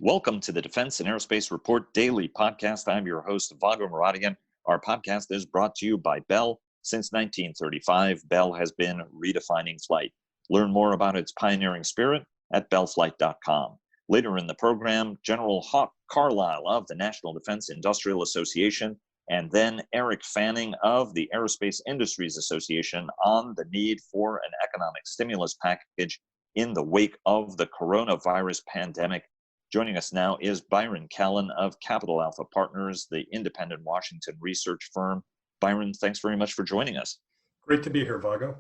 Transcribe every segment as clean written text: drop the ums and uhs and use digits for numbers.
Welcome to the Defense and Aerospace Report Daily Podcast. I'm your host, Vago Muradian. Our podcast is brought to you by Bell. Since 1935, Bell has been redefining flight. Learn more about its pioneering spirit at bellflight.com. Later in the program, General Hawk Carlisle of the National Defense Industrial Association, and then Eric Fanning of the Aerospace Industries Association on the need for an economic stimulus package in the wake of the coronavirus pandemic. Joining us now is Byron Callan of Capital Alpha Partners, the independent Washington research firm. Byron, thanks very much for joining us. Great to be here, Vago.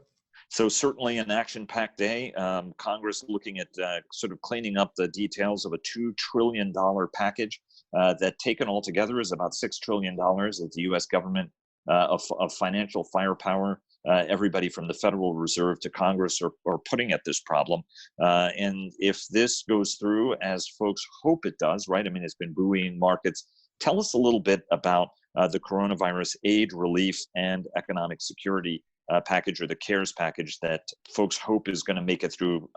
So certainly an action-packed day. Congress looking at sort of cleaning up the details of a $2 trillion package that taken all together is about $6 trillion that the U.S. government of financial firepower, everybody from the Federal Reserve to Congress are putting at this problem. And if this goes through as folks hope it does, right? I mean, it's been buoying markets. Tell us a little bit about the coronavirus aid, relief, and economic security package, or the CARES package, that folks hope is going to make it through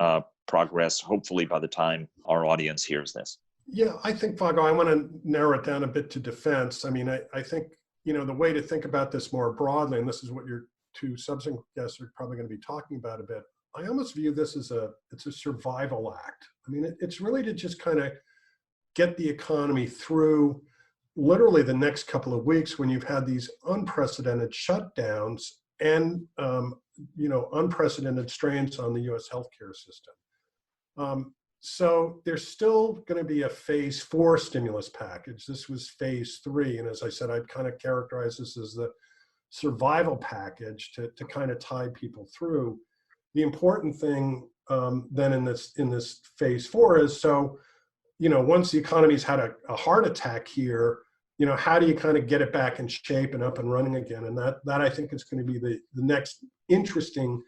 progress, hopefully by the time our audience hears this. Yeah, I think, Vago, I want to narrow it down a bit to defense. I mean, I think, the way to think about this more broadly, and this is what your two subsequent guests are probably going to be talking about a bit, I almost view this as it's a survival act. I mean, it's really to just kind of get the economy through literally the next couple of weeks when you've had these unprecedented shutdowns and, unprecedented strains on the U.S. healthcare system. So there's still going to be a phase 4 stimulus package. This was phase 3. And as I said, I'd kind of characterize this as the survival package to kind of tie people through. The important thing then in this phase 4 is, so, once the economy's had a heart attack here, how do you kind of get it back in shape and up and running again? And that I think is going to be the next interesting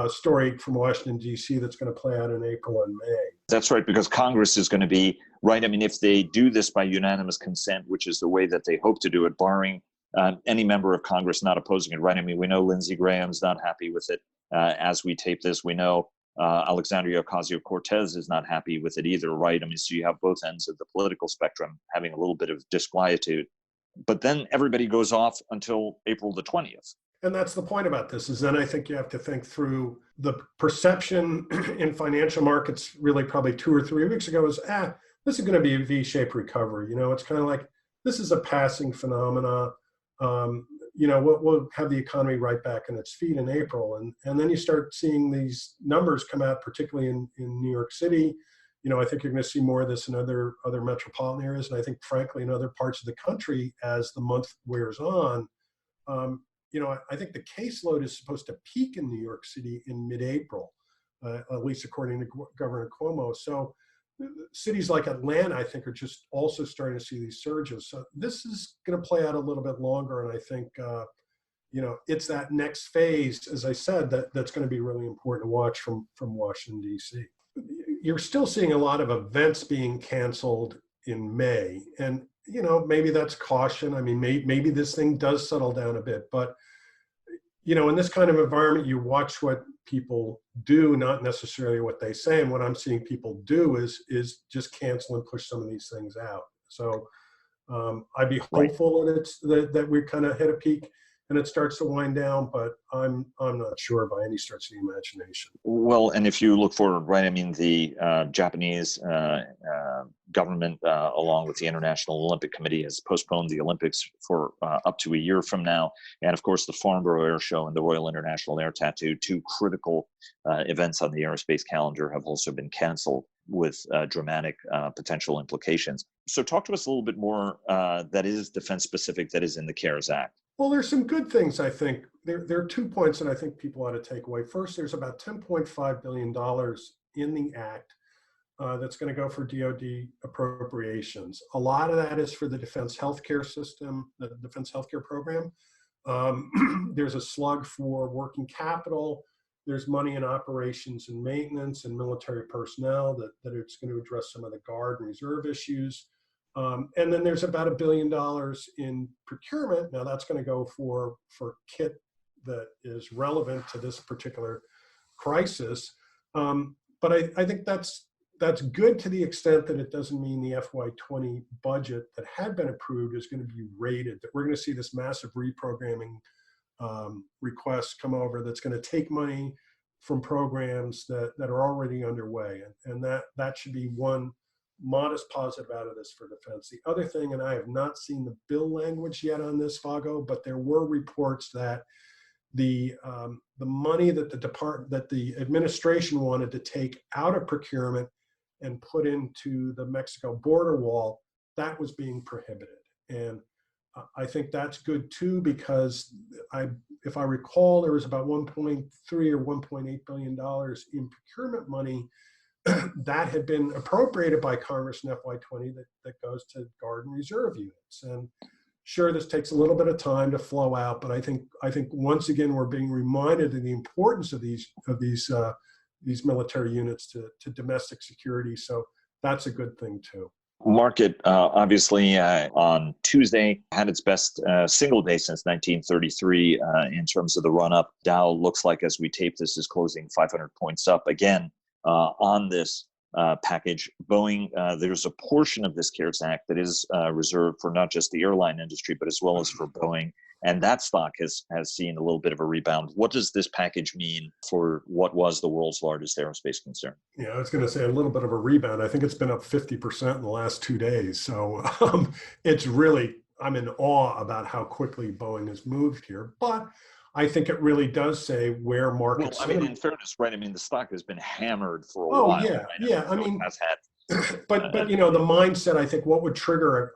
story from Washington, D.C. that's going to play out in April and May. That's right, because Congress is going to be, right, I mean, if they do this by unanimous consent, which is the way that they hope to do it, barring any member of Congress not opposing it, right? I mean, we know Lindsey Graham's not happy with it. As we tape this, we know Alexandria Ocasio-Cortez is not happy with it either, right? I mean, so you have both ends of the political spectrum having a little bit of disquietude. But then everybody goes off until April the 20th. And that's the point about this, is then I think you have to think through the perception in financial markets really probably 2 or 3 weeks ago is, this is going to be a V-shaped recovery. It's kind of like, this is a passing phenomena. We'll have the economy right back on its feet in April. And then you start seeing these numbers come out, particularly in New York City. I think you're going to see more of this in other metropolitan areas. And I think, frankly, in other parts of the country as the month wears on. I think the caseload is supposed to peak in New York City in mid-April, at least according to Governor Cuomo. So cities like Atlanta, I think, are just also starting to see these surges. So this is going to play out a little bit longer. And I think, it's that next phase, as I said, that's going to be really important to watch from Washington, D.C. You're still seeing a lot of events being canceled in May. And, maybe that's caution. I mean, maybe this thing does settle down a bit. But, in this kind of environment, you watch what people do, not necessarily what they say. And what I'm seeing people do is just cancel and push some of these things out. So I'd be hopeful that we kind of hit a peak and it starts to wind down, but I'm not sure by any stretch of the imagination. Well, and if you look forward, right, I mean, the Japanese government, along with the International Olympic Committee, has postponed the Olympics for up to a year from now. And of course, the Farnborough Air Show and the Royal International Air Tattoo, 2 critical events on the aerospace calendar, have also been canceled with dramatic potential implications. So talk to us a little bit more that is defense specific, that is in the CARES Act. Well, there's some good things, I think. There are 2 points that I think people ought to take away. First, there's about $10.5 billion in the Act that's going to go for DoD appropriations. A lot of that is for the defense healthcare system, the defense healthcare program. There's a slug for working capital. There's money in operations and maintenance and military personnel that it's going to address some of the guard and reserve issues. And then there's about $1 billion in procurement. Now that's going to go for kit that is relevant to this particular crisis. But I think that's that's good to the extent that it doesn't mean the FY20 budget that had been approved is going to be rated, that we're going to see this massive reprogramming request come over that's going to take money from programs that are already underway. And that should be one modest positive out of this for defense. The other thing, and I have not seen the bill language yet on this, Vago, but there were reports that the money that the administration wanted to take out of procurement and put into the Mexico border wall, that was being prohibited. And I think that's good too, because if I recall, there was about 1.3 or 1.8 billion dollars in procurement money that had been appropriated by Congress in FY20 that goes to Guard and Reserve units. And sure, this takes a little bit of time to flow out, but I think once again we're being reminded of the importance of these military units to domestic security. So that's a good thing too. Market obviously on Tuesday had its best single day since 1933 in terms of the run up. Dow looks like, as we tape this, is closing 500 points up again on this package. Boeing, there's a portion of this CARES Act that is reserved for not just the airline industry, but as well as for Boeing. And that stock has seen a little bit of a rebound. What does this package mean for what was the world's largest aerospace concern? Yeah, I was going to say a little bit of a rebound. I think it's been up 50% in the last 2 days. So it's really, I'm in awe about how quickly Boeing has moved here. But I think it really does say where markets. Well, I mean, in fairness, right? I mean, the stock has been hammered for a while. Right? Yeah. I mean, has had. But the mindset, I think, what would trigger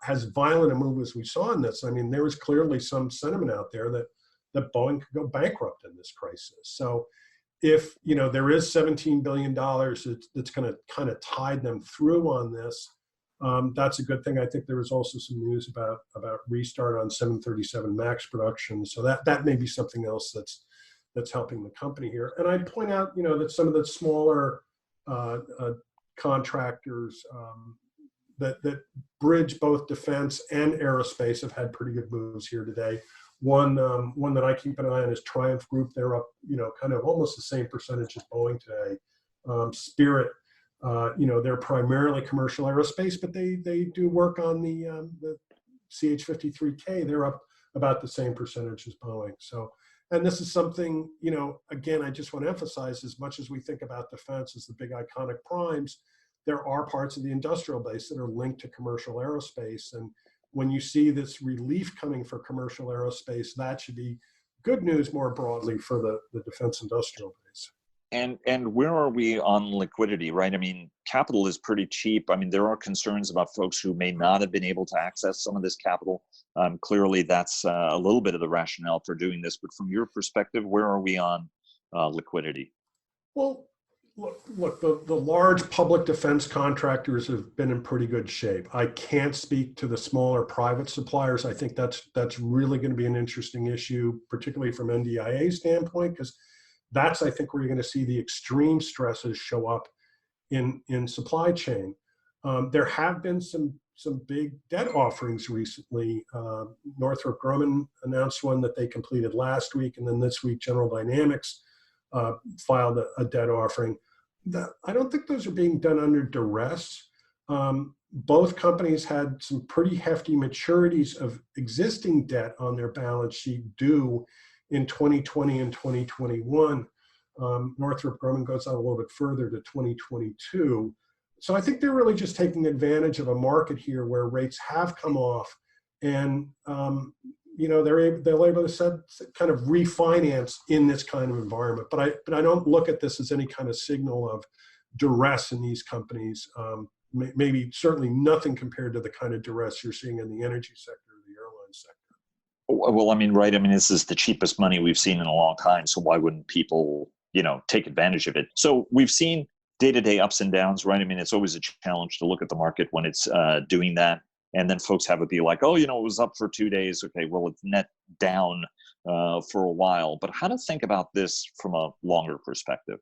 as violent a move as we saw in this. I mean, there was clearly some sentiment out there that Boeing could go bankrupt in this crisis. So if, there is $17 billion that's going to kind of tide them through on this, that's a good thing. I think there was also some news about restart on 737 MAX production. So that may be something else that's helping the company here. And I'd point out, that some of the smaller contractors that bridge both defense and aerospace have had pretty good moves here today. One that I keep an eye on is Triumph Group. They're up, kind of almost the same percentage as Boeing today. Spirit, they're primarily commercial aerospace, but they do work on the CH-53K. They're up about the same percentage as Boeing. So, and this is something, again, I just want to emphasize, as much as we think about defense as the big iconic primes, there are parts of the industrial base that are linked to commercial aerospace. And when you see this relief coming for commercial aerospace, that should be good news more broadly for the defense industrial base. And where are we on liquidity, right? I mean, capital is pretty cheap. I mean, there are concerns about folks who may not have been able to access some of this capital. Clearly, that's a little bit of the rationale for doing this. But from your perspective, where are we on liquidity? Well, look, the large public defense contractors have been in pretty good shape. I can't speak to the smaller private suppliers. I think that's really going to be an interesting issue, particularly from NDIA's standpoint, because that's, I think, where you're going to see the extreme stresses show up in supply chain. There have been some big debt offerings recently. Northrop Grumman announced one that they completed last week, and then this week General Dynamics filed a debt offering. I don't think those are being done under duress. Both companies had some pretty hefty maturities of existing debt on their balance sheet due in 2020 and 2021. Northrop Grumman goes out a little bit further to 2022. So I think they're really just taking advantage of a market here where rates have come off, and they're able to kind of refinance in this kind of environment. But I don't look at this as any kind of signal of duress in these companies. Maybe certainly nothing compared to the kind of duress you're seeing in the energy sector or the airline sector. Well, I mean, right. I mean, this is the cheapest money we've seen in a long time. So why wouldn't people, take advantage of it? So we've seen day-to-day ups and downs, right? I mean, it's always a challenge to look at the market when it's doing that. And then folks have it be like, it was up for 2 days. Okay, well, it's net down for a while. But how to think about this from a longer perspective?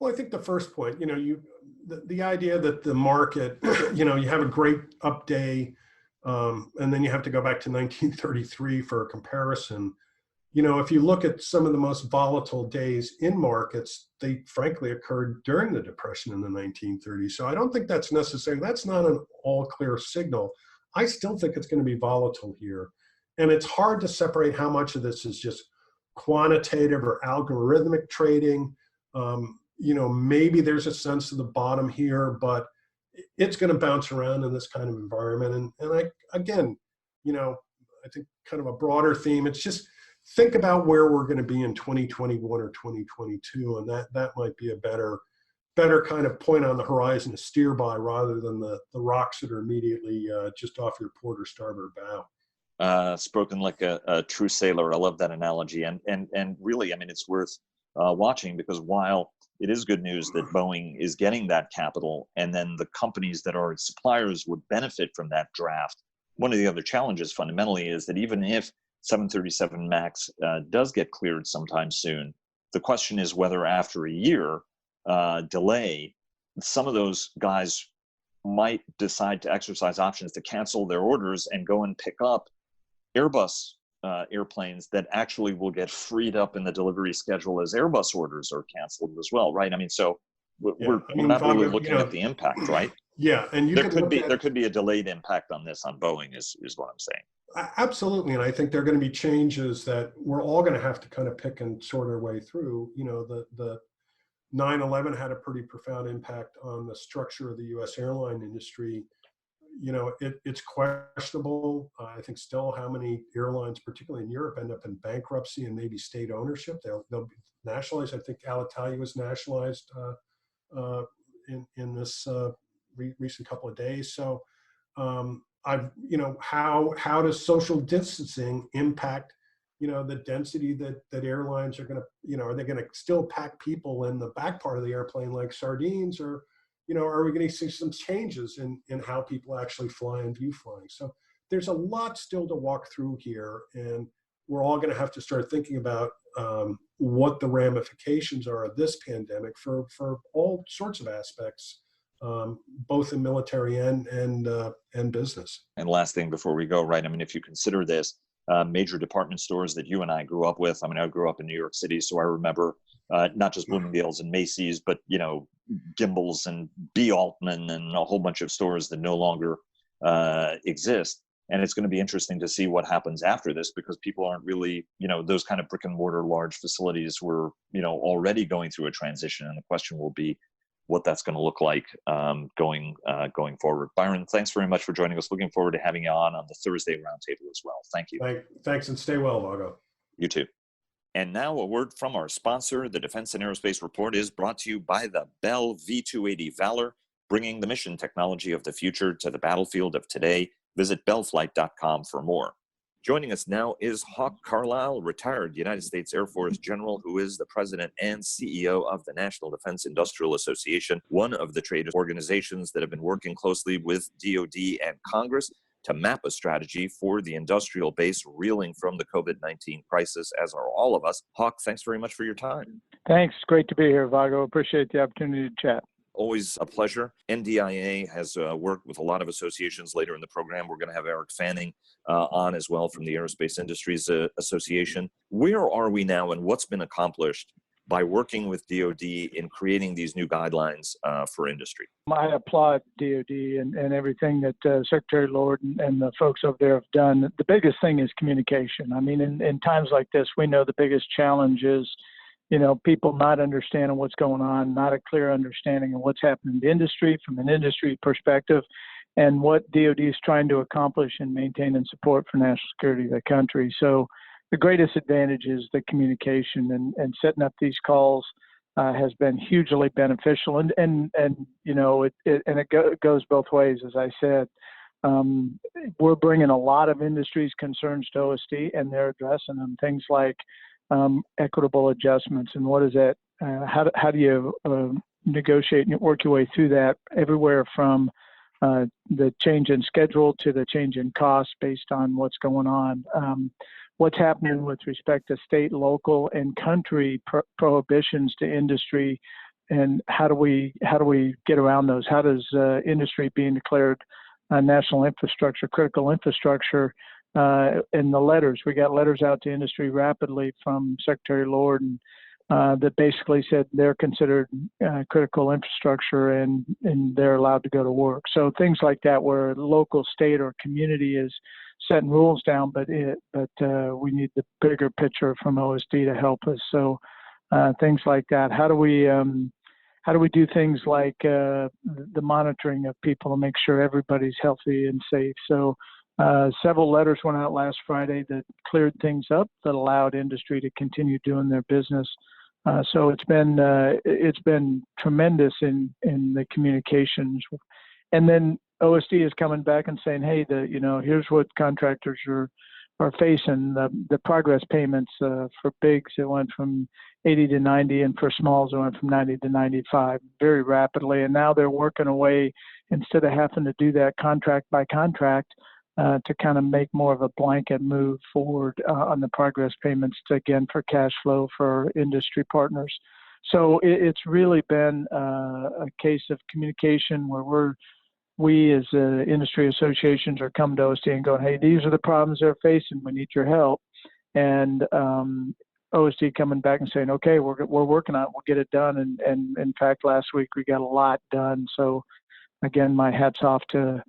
Well, I think the first point, the idea that the market, you have a great up day, and then you have to go back to 1933 for a comparison. if you look at some of the most volatile days in markets, they frankly occurred during the Depression in the 1930s. So I don't think that's necessary. That's not an all clear signal. I still think it's going to be volatile here. And it's hard to separate how much of this is just quantitative or algorithmic trading. Maybe there's a sense of the bottom here, but it's going to bounce around in this kind of environment. And I think kind of a broader theme, it's just think about where we're going to be in 2021 or 2022. And that might be a better kind of point on the horizon to steer by rather than the rocks that are immediately just off your port or starboard bow. Spoken like a true sailor. I love that analogy. And really, I mean, it's worth watching, because while it is good news that Boeing is getting that capital, and then the companies that are its suppliers would benefit from that draft, one of the other challenges fundamentally is that even if 737 MAX does get cleared sometime soon, the question is whether after a year delay, some of those guys might decide to exercise options to cancel their orders and go and pick up Airbus airplanes that actually will get freed up in the delivery schedule as Airbus orders are canceled as well, right? I mean, so we're not really looking at the impact, right? Yeah, and there could be a delayed impact on this on Boeing, is what I'm saying. Absolutely, and I think there are going to be changes that we're all going to have to kind of pick and sort our way through. The 9/11 had a pretty profound impact on the structure of the U.S. airline industry. It's questionable, I think, still how many airlines, particularly in Europe, end up in bankruptcy and maybe state ownership. They'll be nationalized. I think Alitalia was nationalized in this recent couple of days. So, how does social distancing impact, the density that airlines are going to, are they going to still pack people in the back part of the airplane like sardines, or are we going to see some changes in how people actually fly and view flying? So there's a lot still to walk through here, and we're all going to have to start thinking about what the ramifications are of this pandemic for all sorts of aspects, both in military and business. And last thing before we go, right? I mean, if you consider this, major department stores that you and I grew up with. I mean, I grew up in New York City, so I remember not just Bloomingdale's and Macy's, but Gimbel's and B. Altman and a whole bunch of stores that no longer exist. And it's going to be interesting to see what happens after this, because people aren't really, those kind of brick and mortar large facilities were, already going through a transition. And the question will be what that's going to look like going forward. Byron, thanks very much for joining us. Looking forward to having you on the Thursday roundtable as well. Thank you. Thanks, and stay well, Vago. You too. And now a word from our sponsor. The Defense and Aerospace Report is brought to you by the Bell V-280 Valor, bringing the mission technology of the future to the battlefield of today. Visit bellflight.com for more. Joining us now is Hawk Carlisle, retired United States Air Force general, who is the president and CEO of the National Defense Industrial Association, one of the trade organizations that have been working closely with DoD and Congress to map a strategy for the industrial base reeling from the COVID-19 crisis, as are all of us. Hawk, thanks very much for your time. Thanks. Great to be here, Vago. Appreciate the opportunity to chat. Always a pleasure. NDIA has worked with a lot of associations. Later in the program, we're going to have Eric Fanning on as well from the Aerospace Industries Association. Where are we now, and what's been accomplished by working with DoD in creating these new guidelines for industry? I applaud DoD and everything that Secretary Lord and the folks over there have done. The biggest thing is communication. I mean, in times like this, we know the biggest challenge is people not understanding what's going on, not a clear understanding of what's happening in the industry from an industry perspective, and what DoD is trying to accomplish and maintain and support for national security of the country. So the greatest advantage is the communication, and setting up these calls has been hugely beneficial. And it goes both ways, as I said. We're bringing a lot of industry's concerns to OSD, and they're addressing them. Things like equitable adjustments, and what is that? How do you negotiate and work your way through that, everywhere from the change in schedule to the change in cost based on what's going on. What's happening with respect to state, local, and country prohibitions to industry, and how do we get around those? How does industry being declared national infrastructure, critical infrastructure, in the letters. We got letters out to industry rapidly from Secretary Lord, and that basically said they're considered critical infrastructure and they're allowed to go to work. So things like that, where local, state, or community is setting rules down, but we need the bigger picture from OSD to help us. So things like that. How do we do things like the monitoring of people to make sure everybody's healthy and safe? So several letters went out last Friday that cleared things up, that allowed industry to continue doing their business. So it's been tremendous in the communications. And then OSD is coming back and saying, hey, here's what contractors are facing. The progress payments for bigs, it went from 80 to 90, and for smalls, it went from 90 to 95 very rapidly. And now they're working away, instead of having to do that contract by contract, to kind of make more of a blanket move forward on the progress payments, again, for cash flow for industry partners. So it's really been a case of communication where we as industry associations are coming to OSD and going, hey, these are the problems they're facing. We need your help. And OSD coming back and saying, okay, we're working on it. We'll get it done. And in fact, last week we got a lot done. So again, my hat's off to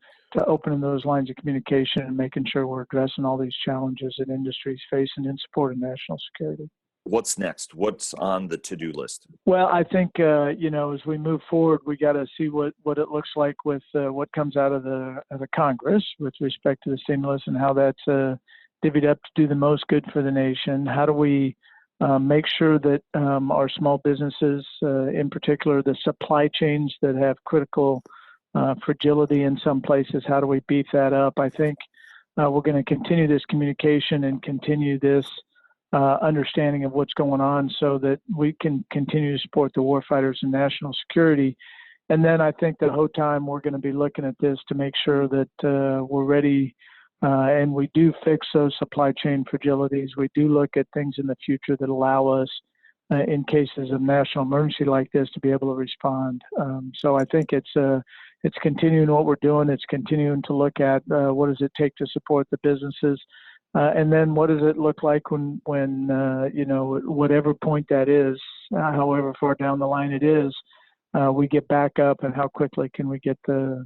opening those lines of communication and making sure we're addressing all these challenges that industry is facing in support of national security. What's next? What's on the to-do list? Well, I think, as we move forward, we got to see what it looks like with what comes out of the Congress with respect to the stimulus and how that's divvied up to do the most good for the nation. How do we make sure that our small businesses, in particular the supply chains that have critical fragility in some places, how do we beef that up? I think we're going to continue this communication and continue this understanding of what's going on so that we can continue to support the warfighters and national security. And then I think the whole time we're going to be looking at this to make sure that we're ready and we do fix those supply chain fragilities. We do look at things in the future that allow us in cases of national emergency like this to be able to respond. So I think it's continuing what we're doing. It's continuing to look at what does it take to support the businesses, and then what does it look like when whatever point that is, however far down the line it is, we get back up, and how quickly can we get the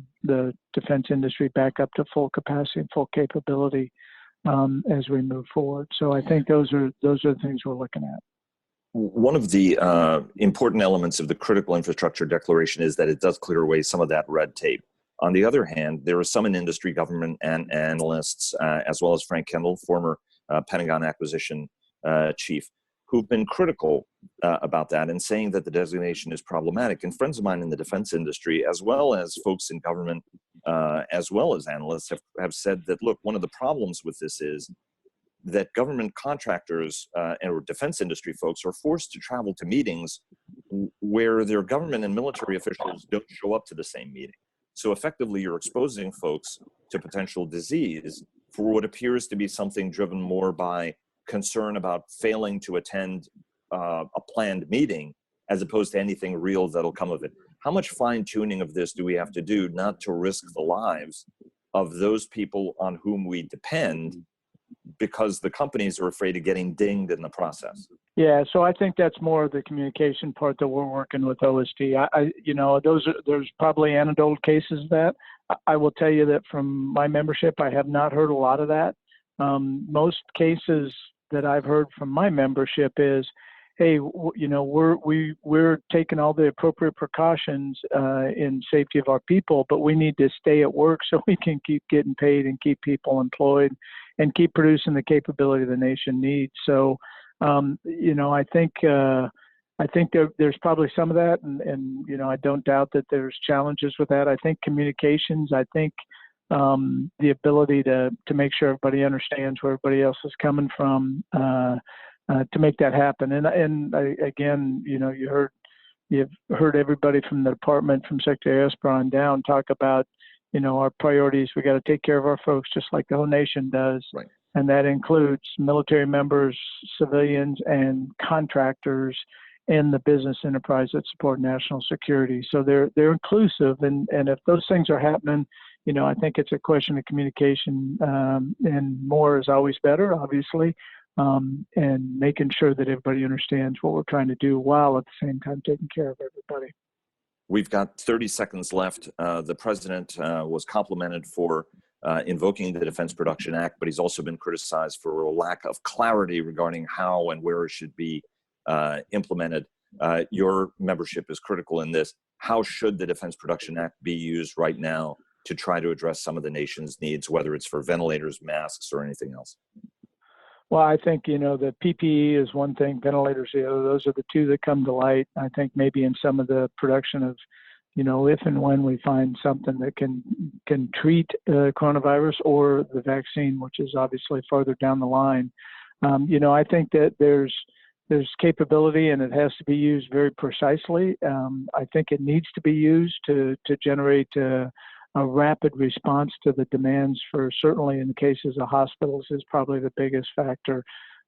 defense industry back up to full capacity and full capability as we move forward. So I think those are the things we're looking at. One of the important elements of the Critical Infrastructure Declaration is that it does clear away some of that red tape. On the other hand, there are some in industry, government, and analysts, as well as Frank Kendall, former Pentagon acquisition chief, who've been critical about that and saying that the designation is problematic. And friends of mine in the defense industry, as well as folks in government, as well as analysts, have said that, look, one of the problems with this is that government contractors or defense industry folks are forced to travel to meetings where their government and military officials don't show up to the same meeting. So effectively, you're exposing folks to potential disease for what appears to be something driven more by concern about failing to attend a planned meeting, as opposed to anything real that'll come of it. How much fine-tuning of this do we have to do not to risk the lives of those people on whom we depend, because the companies are afraid of getting dinged in the process? Yeah, so I think that's more of the communication part that we're working with OSD. There's probably anecdotal cases of that. I will tell you that from my membership, I have not heard a lot of that. Most cases that I've heard from my membership is, hey, we're taking all the appropriate precautions in safety of our people, but we need to stay at work so we can keep getting paid and keep people employed and keep producing the capability the nation needs. So, I think there's probably some of that, and I don't doubt that there's challenges with that. I think communications, the ability to make sure everybody understands where everybody else is coming from, to make that happen. Again, you've heard everybody from the department, from Secretary Esper on down, talk about, our priorities. We got to take care of our folks just like the whole nation does. Right. And that includes military members, civilians, and contractors in the business enterprise that support national security. So they're inclusive. And if those things are happening, I think it's a question of communication, and more is always better, obviously, and making sure that everybody understands what we're trying to do while at the same time taking care of everybody. We've got 30 seconds left. The president was complimented for invoking the Defense Production Act, but he's also been criticized for a lack of clarity regarding how and where it should be implemented. Your membership is critical in this. How should the Defense Production Act be used right now to try to address some of the nation's needs, whether it's for ventilators, masks, or anything else? Well, I think, the PPE is one thing, ventilators the other. Those are the two that come to light. I think maybe in some of the production of, if and when we find something that can treat coronavirus or the vaccine, which is obviously farther down the line. I think that there's capability and it has to be used very precisely. I think it needs to be used to generate a rapid response to the demands for, certainly in the cases of hospitals, is probably the biggest factor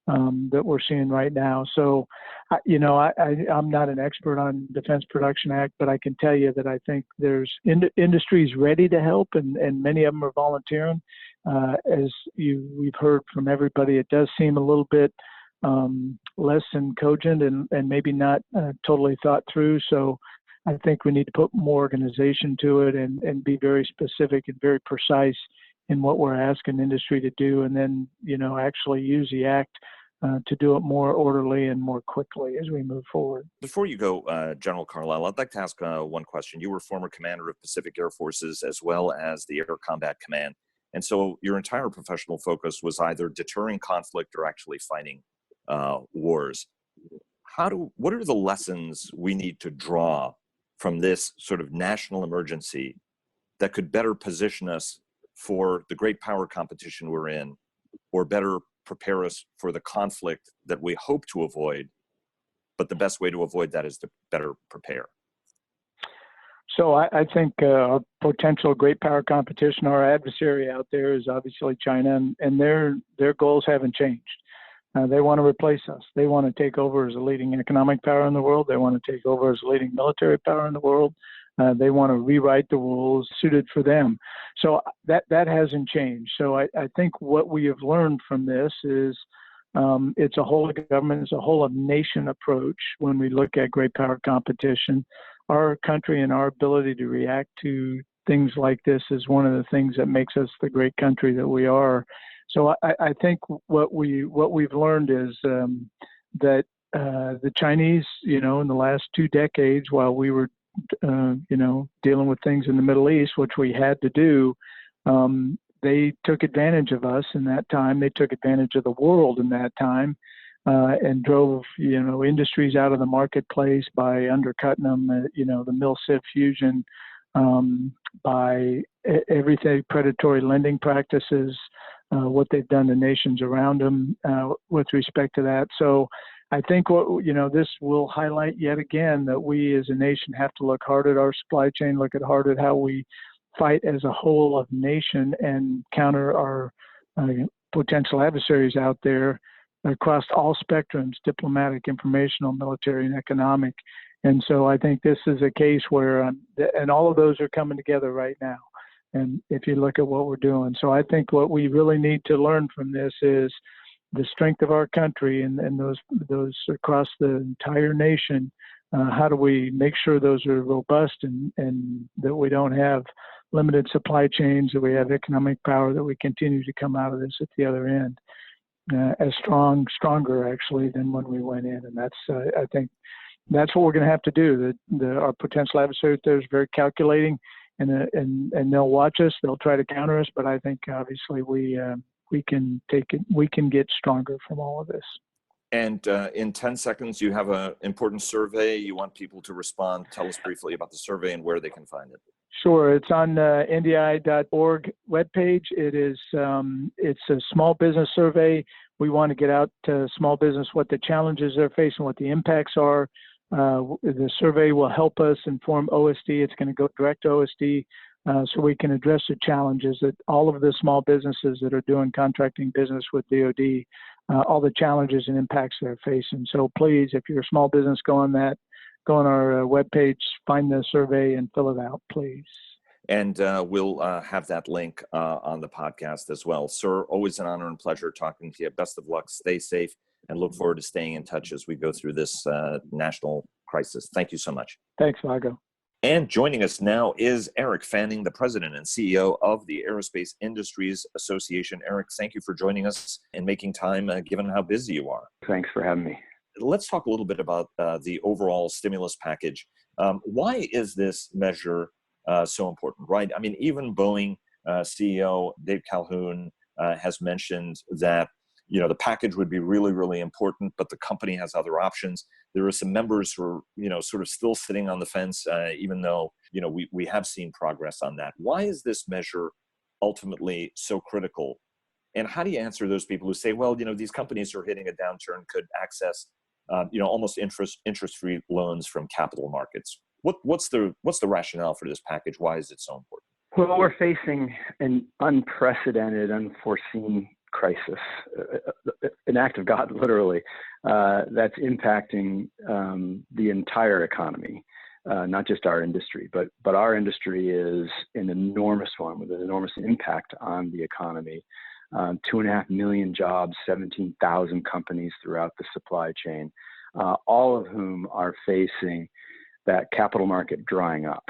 that we're seeing right now. So, I'm not an expert on Defense Production Act, but I can tell you that I think there's industries ready to help, and many of them are volunteering. As we've heard from everybody, it does seem a little bit less than cogent and maybe not totally thought through. So I think we need to put more organization to it and be very specific and very precise in what we're asking industry to do, and then, actually use the act to do it more orderly and more quickly as we move forward. Before you go, General Carlisle, I'd like to ask one question. You were former commander of Pacific Air Forces as well as the Air Combat Command. And so your entire professional focus was either deterring conflict or actually fighting wars. What are the lessons we need to draw from this sort of national emergency that could better position us for the great power competition we're in, or better prepare us for the conflict that we hope to avoid, but the best way to avoid that is to better prepare? So I think our potential great power competition, our adversary out there, is obviously China, and their goals haven't changed. They want to replace us. They want to take over as a leading economic power in the world. They want to take over as a leading military power in the world. They want to rewrite the rules suited for them. So that hasn't changed. So I think what we have learned from this is it's a whole of government, it's a whole of nation approach when we look at great power competition. Our country and our ability to react to things like this is one of the things that makes us the great country that we are. So I think what we've learned is that the Chinese, in the last 2 decades, while we were, dealing with things in the Middle East, which we had to do, they took advantage of us in that time. They took advantage of the world in that time, and drove, industries out of the marketplace by undercutting them, the mill-sieve fusion, by everything, predatory lending practices, what they've done to nations around them with respect to that. So I think this will highlight yet again that we as a nation have to look hard at our supply chain, look hard at how we fight as a whole of nation and counter our potential adversaries out there across all spectrums: diplomatic, informational, military, and economic. And so I think this is a case where, and all of those are coming together right now. And if you look at what we're doing, so I think what we really need to learn from this is the strength of our country and those across the entire nation. How do we make sure those are robust and that we don't have limited supply chains, that we have economic power, that we continue to come out of this at the other end as stronger actually than when we went in. And that's, I think, that's what we're going to have to do. Our potential adversary there is very calculating, and they'll watch us. They'll try to counter us, but I think obviously we can take it. We can get stronger from all of this. And in 10 seconds, you have an important survey. You want people to respond. Tell us briefly about the survey and where they can find it. Sure. It's on ndi.org webpage. It's a small business survey. We want to get out to small business what the challenges they're facing, what the impacts are. The survey will help us inform OSD. It's going to go direct to OSD so we can address the challenges that all of the small businesses that are doing contracting business with DoD, all the challenges and impacts they're facing. So please, if you're a small business, go on our webpage, find the survey and fill it out, please. And we'll have that link on the podcast as well. Sir, always an honor and pleasure talking to you. Best of luck. Stay safe, and look forward to staying in touch as we go through this national crisis. Thank you so much. Thanks, Vago. And joining us now is Eric Fanning, the president and CEO of the Aerospace Industries Association. Eric, thank you for joining us and making time, given how busy you are. Thanks for having me. Let's talk a little bit about the overall stimulus package. Why is this measure so important, right? I mean, even Boeing CEO Dave Calhoun has mentioned that, you know, the package would be really, really important, but the company has other options. There are some members who are, you know, sort of still sitting on the fence, even though, you know, we have seen progress on that. Why is this measure ultimately so critical? And how do you answer those people who say, well, you know, these companies are hitting a downturn, could access, you know, almost interest-free loans from capital markets? What's the rationale for this package? Why is it so important? Well, we're facing an unprecedented, unforeseen crisis, an act of God, literally, that's impacting the entire economy, not just our industry, but our industry is an enormous one with an enormous impact on the economy. 2.5 million jobs, 17,000 companies throughout the supply chain, all of whom are facing that capital market drying up.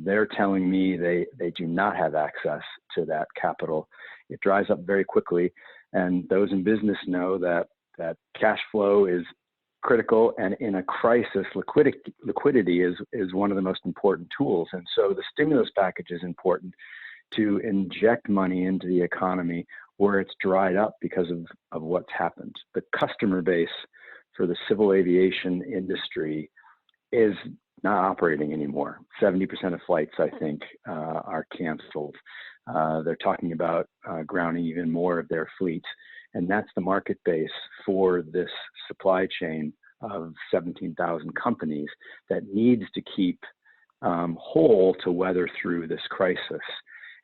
They're telling me they do not have access to that capital. It dries up very quickly, and those in business know that cash flow is critical, and in a crisis, liquidity is one of the most important tools. And so the stimulus package is important to inject money into the economy where it's dried up because of what's happened. The customer base for the civil aviation industry is not operating anymore. 70% of flights, I think, are canceled. They're talking about grounding even more of their fleet. And that's the market base for this supply chain of 17,000 companies that needs to keep whole to weather through this crisis.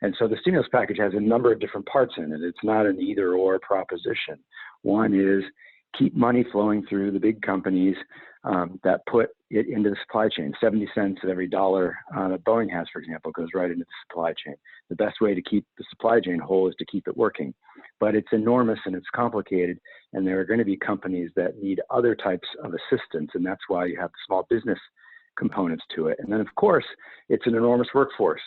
And so the stimulus package has a number of different parts in it. It's not an either or proposition. One is keep money flowing through the big companies that put it into the supply chain. 70 cents of every dollar that Boeing has, for example, goes right into the supply chain. The best way to keep the supply chain whole is to keep it working. But it's enormous and it's complicated, and there are going to be companies that need other types of assistance, and that's why you have the small business components to it. And then, of course, it's an enormous workforce.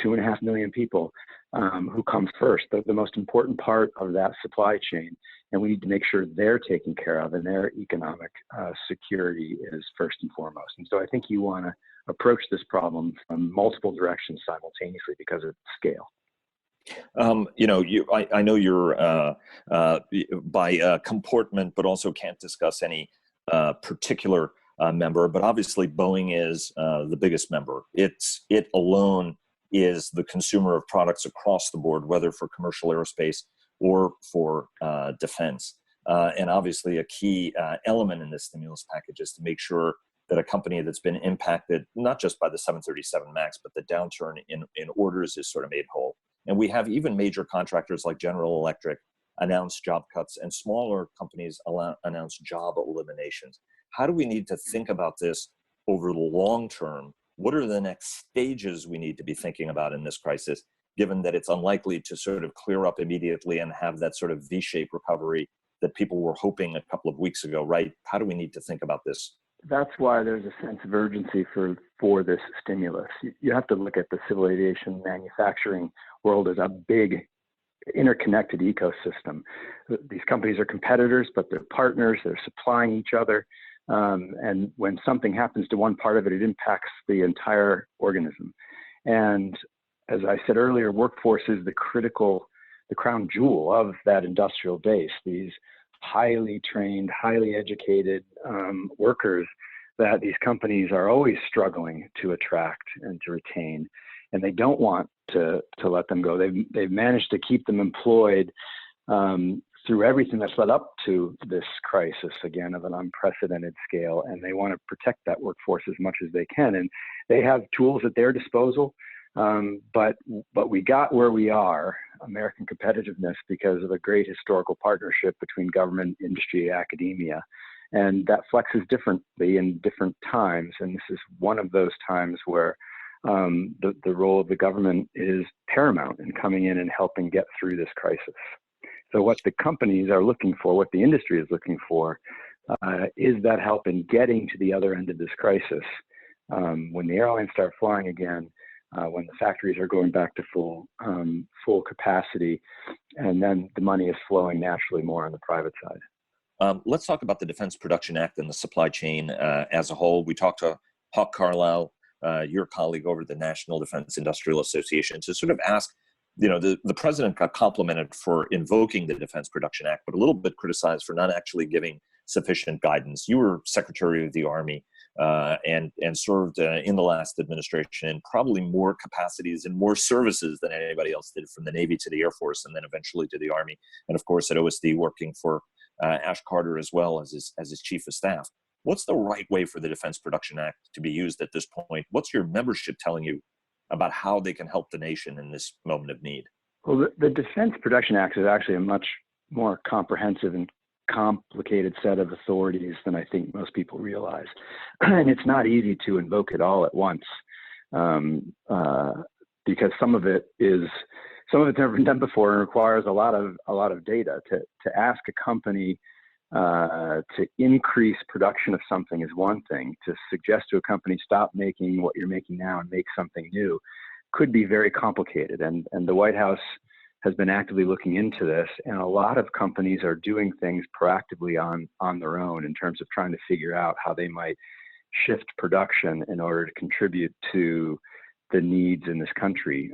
2.5 million people who come first, the most important part of that supply chain. And we need to make sure they're taken care of and their economic security is first and foremost. And so I think you want to approach this problem from multiple directions simultaneously because of scale. You know, I know you're by comportment, but also can't discuss any particular member, but obviously Boeing is the biggest member. It alone is the consumer of products across the board, whether for commercial aerospace or for defense. And obviously a key element in this stimulus package is to make sure that a company that's been impacted, not just by the 737 MAX, but the downturn in orders is sort of made whole. And we have even major contractors like General Electric announce job cuts, and smaller companies announce job eliminations. How do we need to think about this over the long term? What are the next stages we need to be thinking about in this crisis, given that it's unlikely to sort of clear up immediately and have that sort of V-shaped recovery that people were hoping a couple of weeks ago, right? How do we need to think about this? That's why there's a sense of urgency for this stimulus. You have to look at the civil aviation manufacturing world as a big interconnected ecosystem. These companies are competitors, but they're partners, they're supplying each other. And when something happens to one part of it, it impacts the entire organism. And as I said earlier, workforce is the crown jewel of that industrial base. These highly trained, highly educated workers that these companies are always struggling to attract and to retain. And they don't want to let them go. They've managed to keep them employed through everything that's led up to this crisis, again, of an unprecedented scale. And they want to protect that workforce as much as they can. And they have tools at their disposal. But we got where we are, American competitiveness, because of a great historical partnership between government, industry, academia. And that flexes differently in different times. And this is one of those times where the role of the government is paramount in coming in and helping get through this crisis. So what the companies are looking for, what the industry is looking for, is that help in getting to the other end of this crisis. When the airlines start flying again, when the factories are going back to full capacity, and then the money is flowing naturally more on the private side. Let's talk about the Defense Production Act and the supply chain as a whole. We talked to Hawk Carlisle, your colleague over at the National Defense Industrial Association, to sort of ask, the president got complimented for invoking the Defense Production Act, but a little bit criticized for not actually giving sufficient guidance. You were Secretary of the Army and served in the last administration in probably more capacities and more services than anybody else did, from the Navy to the Air Force and then eventually to the Army. And of course at OSD working for Ash Carter as well as his Chief of Staff. What's the right way for the Defense Production Act to be used at this point? What's your membership telling you about how they can help the nation in this moment of need? Well, the Defense Production Act is actually a much more comprehensive and complicated set of authorities than I think most people realize. And it's not easy to invoke it all at once, because some of it's never been done before and requires a lot of data. To ask a company to increase production of something is one thing. To suggest to a company, stop making what you're making now and make something new, could be very complicated. And the White House has been actively looking into this, and a lot of companies are doing things proactively on their own in terms of trying to figure out how they might shift production in order to contribute to the needs in this country.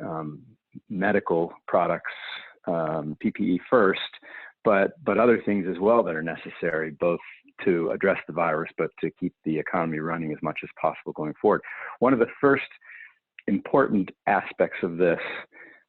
Medical products, PPE first, but other things as well that are necessary, both to address the virus, but to keep the economy running as much as possible going forward. One of the first important aspects of this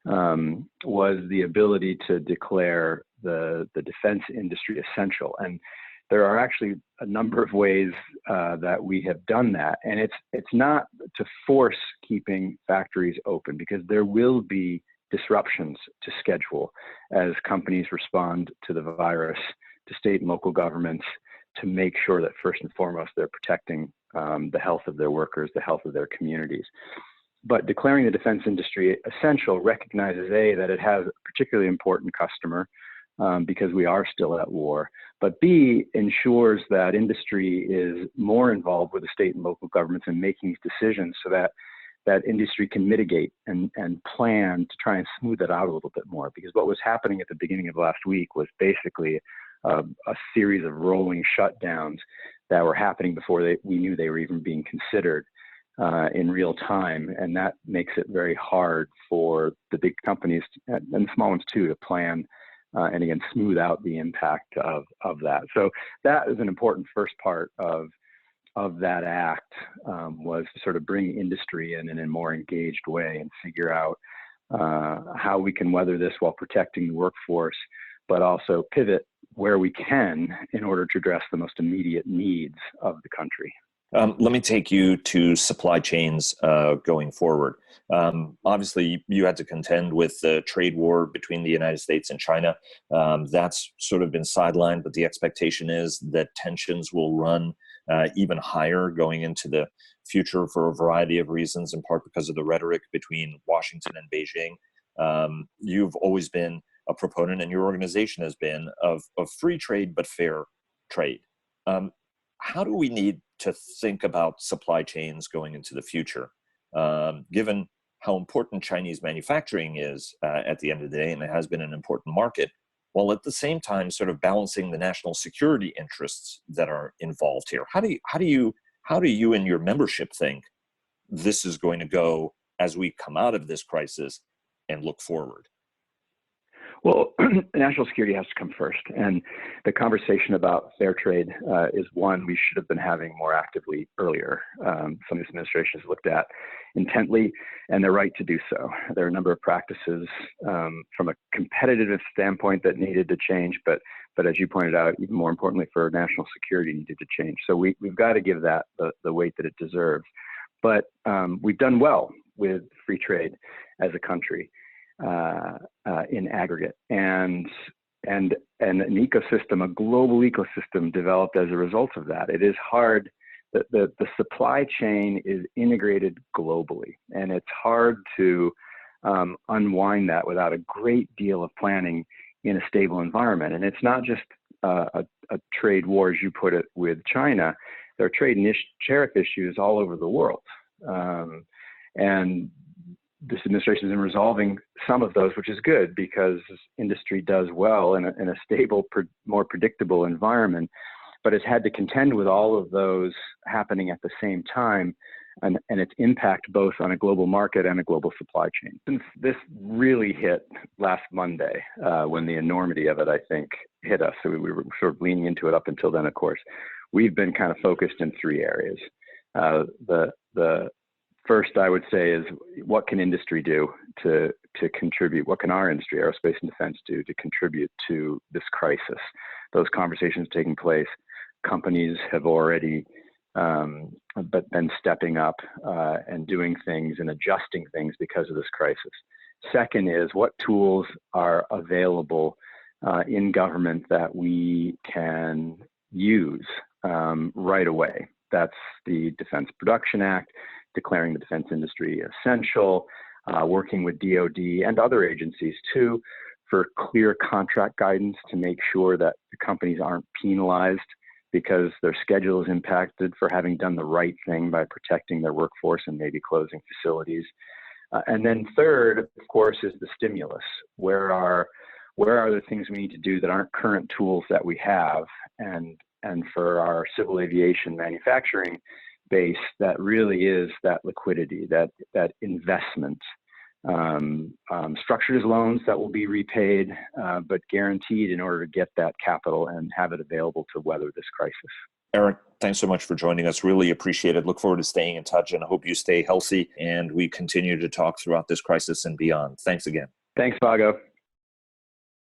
was the ability to declare the defense industry essential. And there are actually a number of ways that we have done that. And it's not to force keeping factories open, because there will be disruptions to schedule as companies respond to the virus, to state and local governments, to make sure that first and foremost they're protecting the health of their workers, the health of their communities. But declaring the defense industry essential recognizes, A, that it has a particularly important customer because we are still at war, but B, ensures that industry is more involved with the state and local governments in making these decisions, so that industry can mitigate and plan to try and smooth that out a little bit more. Because what was happening at the beginning of last week was basically a series of rolling shutdowns that were happening before we knew they were even being considered in real time. And that makes it very hard for the big companies and the small ones too to plan and again, smooth out the impact of that. So that is an important first part of that act, was to sort of bring industry in a more engaged way and figure out how we can weather this while protecting the workforce, but also pivot where we can in order to address the most immediate needs of the country. Let me take you to supply chains going forward. Obviously, you had to contend with the trade war between the United States and China. That's sort of been sidelined, but the expectation is that tensions will run even higher going into the future for a variety of reasons, in part because of the rhetoric between Washington and Beijing. You've always been a proponent, and your organization has been, of free trade but fair trade. How do we need to think about supply chains going into the future, given how important Chinese manufacturing is at the end of the day, and it has been an important market, while at the same time sort of balancing the national security interests that are involved here? How do you and your membership think this is going to go as we come out of this crisis and look forward? Well, national security has to come first, and the conversation about fair trade is one we should have been having more actively earlier. Some of this administration has looked at intently, and they're right to do so. There are a number of practices from a competitive standpoint that needed to change, but as you pointed out, even more importantly for national security, needed to change. So we've got to give that the weight that it deserves. But we've done well with free trade as a country. In aggregate, and an ecosystem, a global ecosystem developed as a result of that. It is hard the supply chain is integrated globally, and it's hard to unwind that without a great deal of planning in a stable environment. And it's not just a trade war, as you put it, with China. There are trade and tariff issues all over the world. And this administration has been resolving some of those, which is good because industry does well in a stable, more predictable environment, but it's had to contend with all of those happening at the same time, and its impact both on a global market and a global supply chain. Since this really hit last Monday, when the enormity of it, I think, hit us, so we were sort of leaning into it up until then, of course, we've been kind of focused in three areas. The first, I would say, is what can industry do to contribute? What can our industry, aerospace and defense, do to contribute to this crisis? Those conversations taking place. Companies have already but been stepping up and doing things and adjusting things because of this crisis. Second is what tools are available in government that we can use right away. That's the Defense Production Act, declaring the defense industry essential, working with DoD and other agencies too for clear contract guidance to make sure that the companies aren't penalized because their schedule is impacted for having done the right thing by protecting their workforce and maybe closing facilities. And then third, of course, is the stimulus. Where are the things we need to do that aren't current tools that we have? And for our civil aviation manufacturing base, that really is that liquidity, that investment, structured as loans that will be repaid, but guaranteed in order to get that capital and have it available to weather this crisis. Eric, thanks so much for joining us. Really appreciate it. Look forward to staying in touch, and I hope you stay healthy and we continue to talk throughout this crisis and beyond. Thanks again. Thanks, Vago.